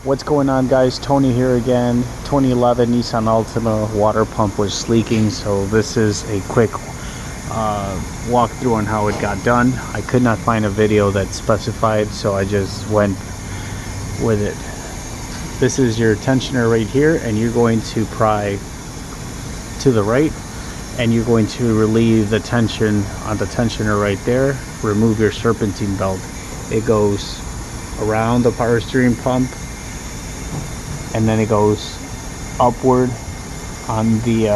What's going on, guys? Tony here again. 2011 Nissan Altima water pump was leaking, so this is a quick walkthrough on how it got done. I could not find a video that specified, so I just went with it. This is your tensioner right here, and you're going to pry to the right, and you're going to relieve the tension on the tensioner right there. Remove your serpentine belt. It goes around the power steering pump, and then it goes upward on the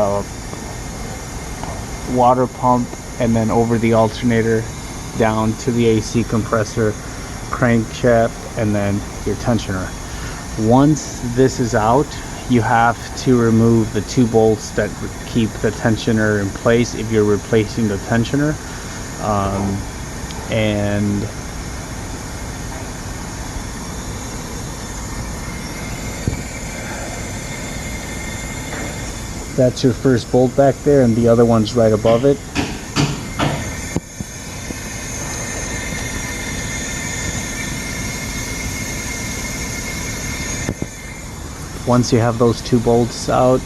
water pump, and then over the alternator down to the AC compressor, crankshaft, and then your tensioner. Once this is out, you have to remove the 2 bolts that keep the tensioner in place if you're replacing the tensioner. And that's your first bolt back there, and the other one's right above it. Once you have those 2 bolts out,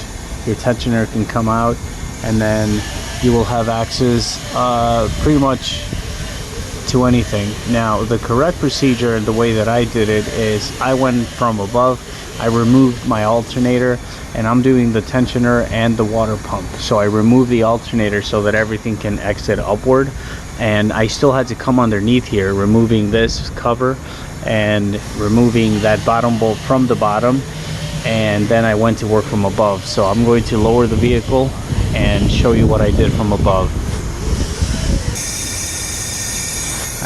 your tensioner can come out, and then you will have access pretty much to anything. Now, the correct procedure and the way that I did it is I went from above, I removed my alternator, and I'm doing the tensioner and the water pump. So I removed the alternator so that everything can exit upward, and I still had to come underneath here, removing this cover and removing that bottom bolt from the bottom, and then I went to work from above. So I'm going to lower the vehicle and show you what I did from above.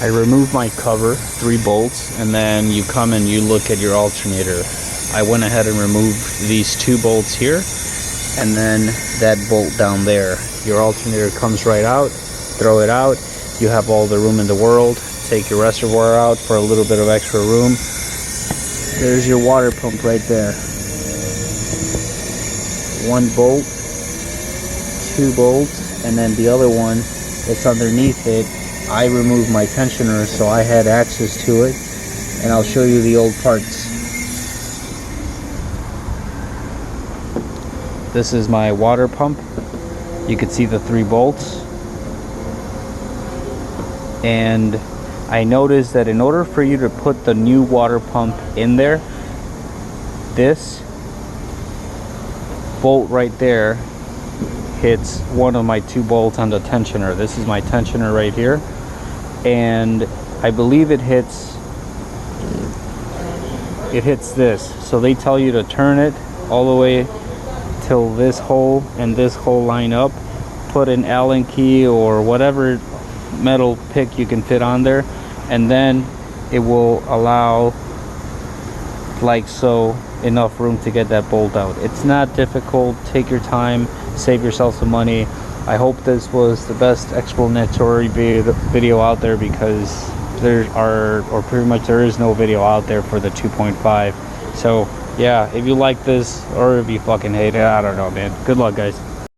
I removed my cover, 3 bolts, and then you come and you look at your alternator. I went ahead and removed these 2 bolts here, and then that bolt down there. Your alternator comes right out. Throw it out. You have all the room in the world. Take your reservoir out for a little bit of extra room. There's your water pump right there. 1 bolt, 2 bolts, and then the other one that's underneath it, I removed my tensioner so I had access to it, and I'll show you the old parts. This is my water pump. You can see the 3 bolts. And I noticed that in order for you to put the new water pump in there, this bolt right there hits one of my 2 bolts on the tensioner. This is my tensioner right here. And I believe it hits this. So they tell you to turn it all the way till this hole and this hole line up. Put an Allen key or whatever metal pick you can fit on there, and then it will allow, like so, enough room to get that bolt out. It's not difficult. Take your time, save yourself some money. I hope this was the best explanatory video out there, because there is no video out there for the 2.5. So yeah, if you like this or if you fucking hate it, I don't know, man. Good luck, guys.